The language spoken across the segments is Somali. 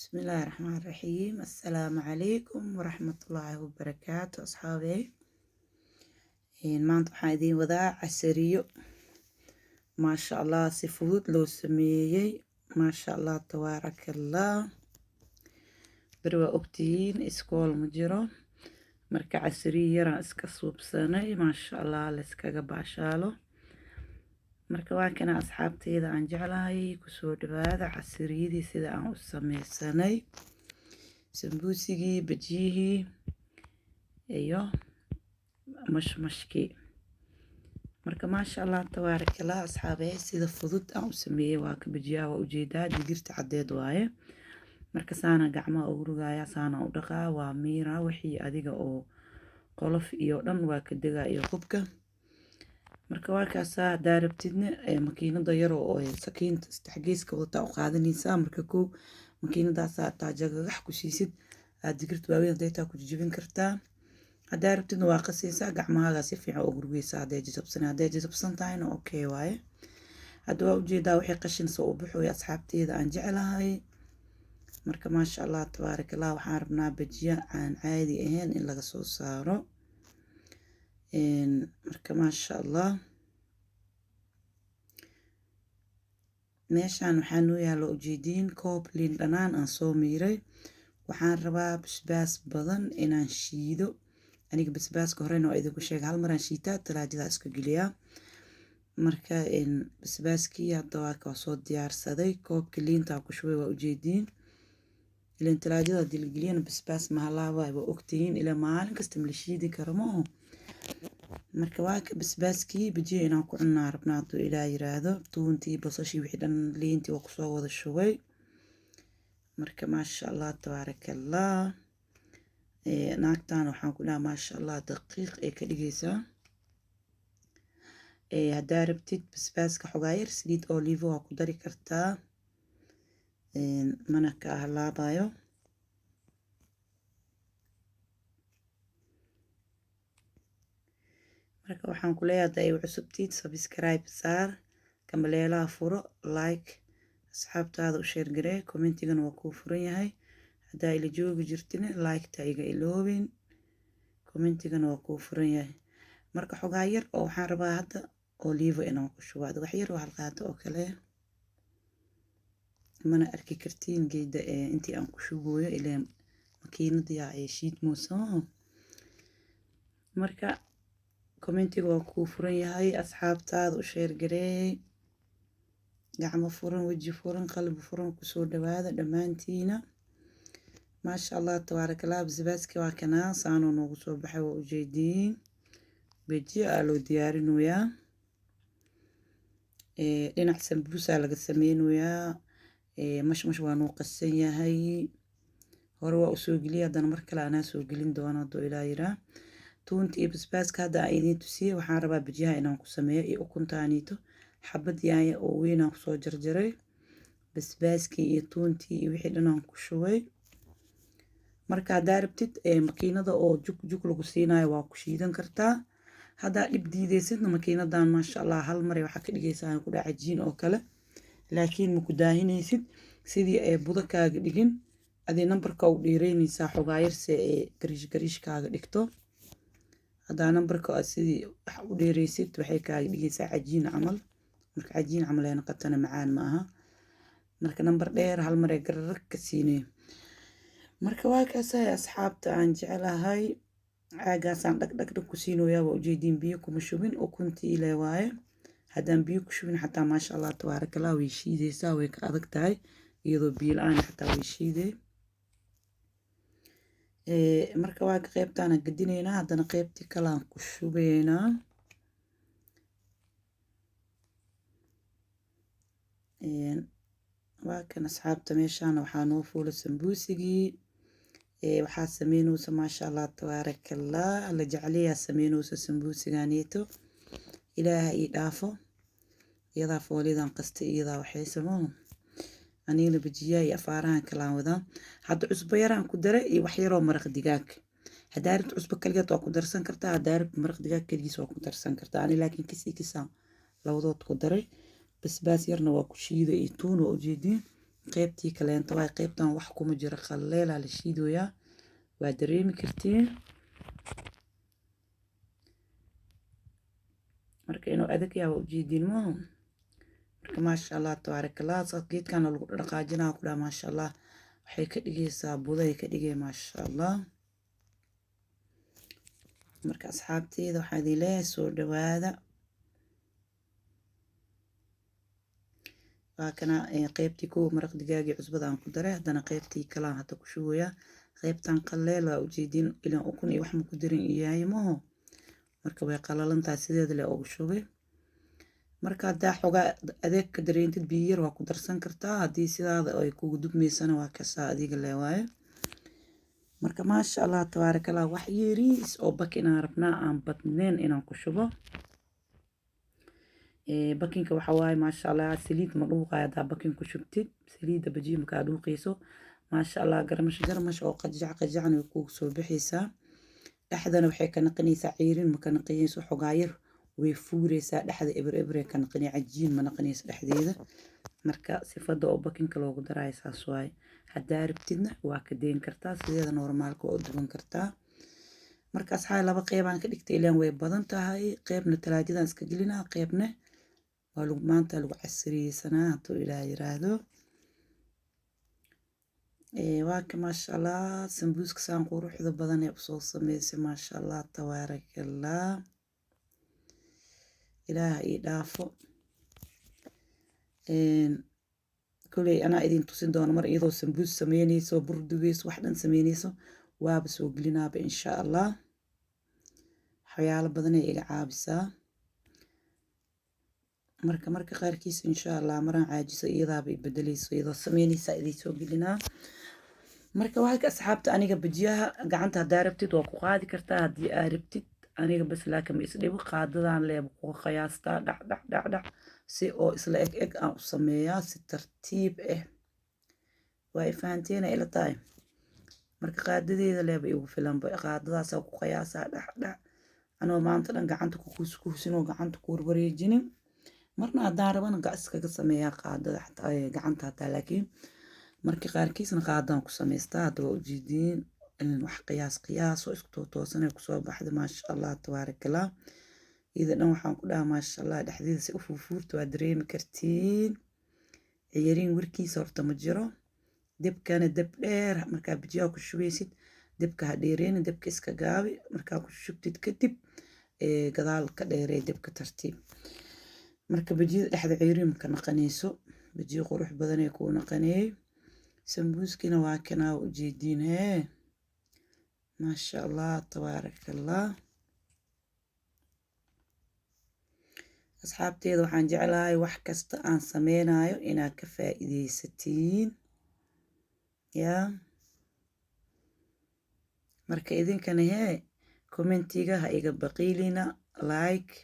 بسم الله الرحمن الرحيم. السلام عليكم ورحمة الله وبركاته أصحابي. maanta waxaan idiin wadaa casariyo maasha allah, si fudud loo sameeyey. maasha allah, tabaaraka allah. beri waa ogtihiin iskool ma jiro, marka casariyo yaraan iska suubsanay. maasha allah, layskaga baashaalo. marka waa kana asxaabteyda aan jeclahay, kusoo dhawaada casariyadii sida aan u sameysanay, sambuusigii, bajiyihii iyo mashmashkii. marka maasha allah, tabaaraka allah asxaabey, sida fudud aan u sameeyey waa ka bajiyaa. waa ujeedaa digirta caddeed waaye. marka saana gacmaha ugu rugaaya, saana u dhaqaa, waa miira wixii adiga oo qolof iyo dhan waa ka degaa iyo qubka. marka waa kaasaa, haddaa rabtidna makiinada yaro oo sakiinta saddexgeeska wata u qaadanaysaa. marka kow makiinadaasaa taa jagagax ku siisid, aad digirta waaweyn hadday taa ku jijibin kartaa. haddaa rabtidna waa qasaysaa, gacmahaaga si fiican ugu rugaysaa. hadday jajabsan tahayna okay waaye. hadda waa ujeedaa wixii qashin soo u baxooya asxaabteeda aan jeclahay. marka maasha allah, tabaaraka allah, waxaan rabnaa bajiya aan caadi ahayn in laga soo saaro. marka maasha allah, meeshaan waxaa noo yaalo ujeediin koob liin dhanaan aan soo miiray. waxaan rabaa basbaas badan inaan shiido. aniga basbaaska horena waa idinku sheega, hal maraan shiitaa, talaajada iska geliyaa. marka basbaaskii hadda waa soo diyaarsaday. koobka liintaa ku shubay, waa ujeediin. ileen talaajada hadii la geliyana basbaas mahalaabay, waa ogtihiin. ilaa maalin kasta ma la shiidi karo maaho. marka waa ka basbaaskii bajiya inaan ku cunaa rabnaa hadduu ilaa yiraahdo. tuuntii, basashii, wixii dhan liintii waa kusoo wada shubay. marka maasha allah, tabaaraka allah. naagtaan waxaan ku dhahaa maasha allah, daqiiq ay ka dhigaysaa. haddaa rabtid basbaaska xogaa yar saliid olivo waa ku dari kartaa, mana ka halaabayo. marka waxaan ku leeyahay hadda ay cusubtiid subscribe saar, kambaleelaha furo, like asxaabtaada u sheer garee, commentigana waa kuu furan yahay. haddaa ila joogi jirtina like-ta iga iloobin, commentigana waa kuu furan yahay. marka xogaa yar oo waxaan rabaa hadda olivo inaan ku shubaado, wax yar oo halqaado oo kale. mana arki kartiin geeda intii aan ku shubooyo, ilaa makiinada ay shiid muusan. marka commentiga waa kuu furan yahay, asxaabtaada u sheer garee. gacmo furan, weji furan, qalbi furan, kusoo dhawaada dhammaantiina. maasha allah, tabaaraka allah. basbaaska waa kanaa, saanoo noogu soo baxay, waa ujeediin. bajiya aa loo diyaarinoyaa. dhinac sambuusaa laga sameynoyaa. mashmash waa noo qasan yahay. hore waa usoo geliyay, haddana mar kale anaa soo gelin doona hadduu ilaa yiraa. tuunta iyo basbaaska hadda aan idiin tusiyey, waxaan rabaa bajiyaha inaan ku sameeyo iyo ukuntaaniito. xabad yaanya oo weynaan kusoo jarjaray, basbaaskii iyo tuuntii iyo wixii dhanaan ku shubay. marka haddaa rabtid makiinada oo jug lagu siinayo waa ku shiidan kartaa. haddaa dhib diideysidna makiinadan maasha allah hal mare waxaa ka dhigaysaa ku dhaca cajiin oo kale, laakiin ma ku daahinaysid. sidii ay budo kaaga dhigin, adii nambarka u dheereynaysaa xogaa yarse ee gariishkaaga dhigto. haddaa nambarka aad sidii wax u dheereysid waxay kaaga dhigaysaa cajiin camal. marka cajiin camal ay noqotana macaan ma aha. marka nambar dheer hal mar ee gararag ka siinay. marka waa kaasahay asxaabta aan jeclahay. caagaasaan dhag ku siinoyaa, waa ujeediin. biyo kuma shubin, ukuntii ile waaye. haddaan biyo ku shubin xataa maasha allah, tabaaraka allah, way shiidaysaa, way ka adag tahay. iyadoo biyo la-aan xataa way shiiday. marka waa ka qaybtaana gadinaynaa, haddana qaybtii kalaan ku shubaynaa. waa kan asxaabta, meeshaan waxaa noo fuula sambuusigii. waxaa sameynaysa maasha allah, tabaaraka allah. la jeclayaa sameynaysa sambuusigaaniito. ilaaha ii dhaafo. iyadaa foolidan qastay, iyadaa waxaysamo. anigana bajiyaa iyo afaarahan kalaan wadaa. hadda cusbo yaraan ku daray iyo wax yaroo maraq digaag. haddaa rabta cusbo kaligeed waa ku darsan kartaa, haddaa rabta maraq digaag kaligiis waa ku darsan kartaa. ani laakiin kisaan labadood ku daray. basbaas yarna waa ku shiiday iyo tuun, waa ujeediin. qaybtii kaleenta waa qaybtan wax kuma jiro qalleela la shiidoyaa waa dareemi kartiin marka inuu adag yahay ujeedin ma marka maasha Allah tabaarakallah saad geedkan lagu dhaqaajinaa ku dhaa maasha Allah waxay ka dhigaysaa buday ka dhigay maasha Allah marka asxaabteeda waxaa idin leeyahay soo dhawaada waa kana qaybtii kuwa maraq digaagii cusbada aan ku daray haddana qaybtii kalaan hadda ku shubayaa qaybtan qaleel waa ujeedin ilaan ukun iyo wax ma ku darin yahay maho marka way qalalantahay sideeda le ugu shubay marka haddaa xogaa adeeg ka dareentid biyo yar waa ku darsan kartaa haddii sidaada ay kugu dubmaysana waa kasaa adiga le waaye marka maasha Allah tabaarakallah wax yariis oo bak inaan rabnaa aan badnayn inaan ku shubo bakinka waxa waaye maasha Allah saliid ma dhuuqayo haddaa bakin ku shubtid saliidda bajiye markaa dhuuqayso maasha Allah garmash oo qajac way kugu soo bixaysaa dhexdana waxay ka naqanaysaa ciirin ma ka naqanayso xogaa yar way fuuraysaa dhexda eber ka naqanay cajiin ma naqanayso dhexdeeda marka sifada oo bakinka loogu darayo saas waaye haddaa rabtidna waa ka deyn kartaa sideeda normaalka waa u duban kartaa markaas waxaa laba qeybaan ka dhigtay ilaan way badan tahay qeybna talaajadan iska gelinaa qeybna waa maanta lagu casiriyeysanaa hadduu ilaa yiraahdo waa ka maasha Allah sambuuska saan quruxda badan ee usoo sameysay maasha Allah tabaarakallah ilaah ii dhaafo kuley anaa idin tusin doono mar iyadoo sambuus sameynayso burdugeys wax dhan sameynayso waaba soo gelinaaba insha Allah waxyaalo badan ay iga caabisaa marka qaarkiis insha Allah maraan caajiso iyadaaba i bedelayso iyadoo sameynaysa idin soo gelinaa marka waxaa asxaabta aniga bajiyaha gacanta haddaa rabtid waa ku qaadi kartaa haddii aa rabtid aniga bas laakiin isdhibo qaadadan leeba ku qiyaastaa dhac si oo isla eg aan u sameeyaa si tartiib ah waa fahanteena ila tahay marka qaadadeeda leeba igu filan qaadadaas ku qiyaasaa dhac anoo maanta dhan gacanta ku kuusinoo gacanta ku wareejinin marna haddaan rabana iskaga sameeyaa qaadada xataa gacanta hataa laakiin markii qaarkiisna qaadaan ku samaystaa hadda waa ujeediin wax qiyaas oo isku toosanay kusoo baxda maasha Allah tabaarakallah ida dhan waxaan ku dhahaa maasha Allah dhexdeeda si u fuurfuurta waa dareemi kartiin ciyarin warkiisa horta ma jiro dibkana dab dheer markaa bijiyaa ku shubaysid dibka ha dheereen dibka iska gaabi markaa ku shubtid kadib gadaal ka dheeree dibka tartiib marka bijida dhexda ciyarin ma ka naqanayso bijiyo qurux badan ee ku naqanay sambuuskina waa kana ujeediin maasha Allah tabaarakallah asxaabteeda waxaan jeclahay wax kasta aan sameynayo inaad ka faa'iideysatiin yaa marka idinkana commentiga ha iga baqiilina like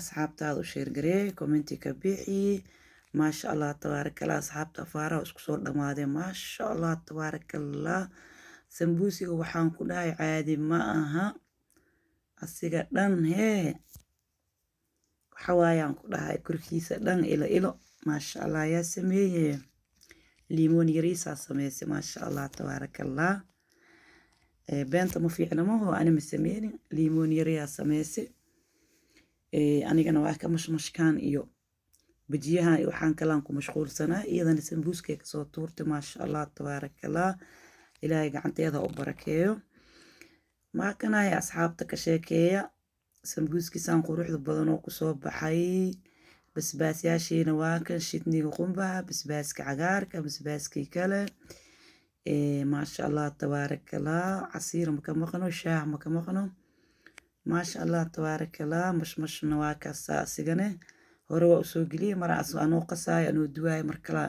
asxaabtaada u sheer garee commenti ka bixi maasha Allah tabaarakallah asxaabta afaaraha isku soo dhamaadeen maasha Allah tabaarakallah sambuusiga waxaan ku dhahay caadi ma aha asiga dhan waxa waayaan ku dhahay korkiisa dhan ilo maasha Allah yaa sameeyay limon yariisa sameeyay maasha Allah tabaarakallah beenta ma fiicna ma ho ana ma sameeynin limon yariya sameeyay anigana waa ka mashmashkaan iyo bajiyaha waxaan kalaan ku mashquulsanaa iyadana sambuuska ka soo tuurtay maasha Allah tabaarakallah ilaahay gacanteeda u barakeeyo ma kanahay asxaabta ka sheekeeya sambuuskiisaan quruxda badan oo ku soo baxay basbaasyaashiina waa kan shidniga qumbaha basbaaska cagaarka basbaaskii kale maasha Allah tabaarakallah casiir ma ka maqno shaah ma ka maqno maasha Allah tabaarakallah mashmashna waa kaasa asigane hore waa usoo geliyay maraas anoo qasaayo anoo duwaay markala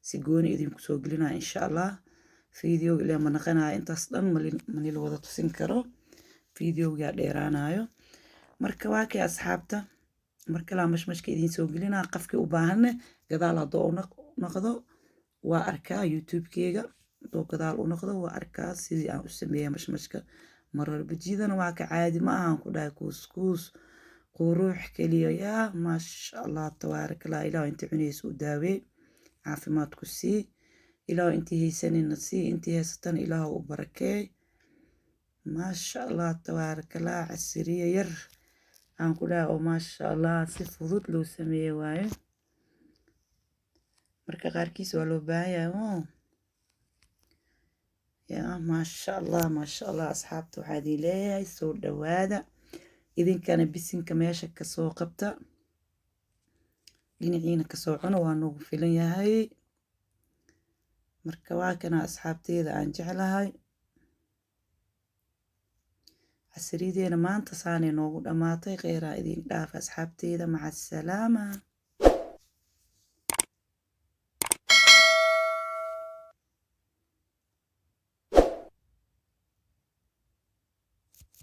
si gooni idinku soo gelinaa insha Allah video ilaa ma naqanayo intaas dhan manila wada tusin karo videoga dheeraanayo marka waa kay asxaabta markala mashmashka idin soo gelinaa qafkii u baahan gadaal hadoo noqdo waa arkaa youtube-keyga hadoo gadaal u noqdo waa arkaa sidii aan u sameeyay mashmashka marar bajidana waa ka caadi ma ahan ku dhahay kuuskuus quruux kaliya yaa maasha Allah tabaarakallah ilaahay inta cunayso u daawee caafimaad ku sii ilaahu intii haysanina sii intii haysatana ilaahu u barakeey maasha allah tabaarakallah casiriye yar aan ku dhaha oo maasha allah si fudud loo sameeye waaye marka qaarkiis waa loo baahan yahay yaa maasha allah asxaabta waxaa idin leeyahay soo dhawaada idinkana bisinka meesha kasoo qabta dhinaciina kasoo cuno waa noogu filan yahay marka waa kana asxaabteeda aan jeclahay casriyadeena maanta saanay noogu dhamaatay kheyraa idin dhaaf asxaabteeda maca asalaama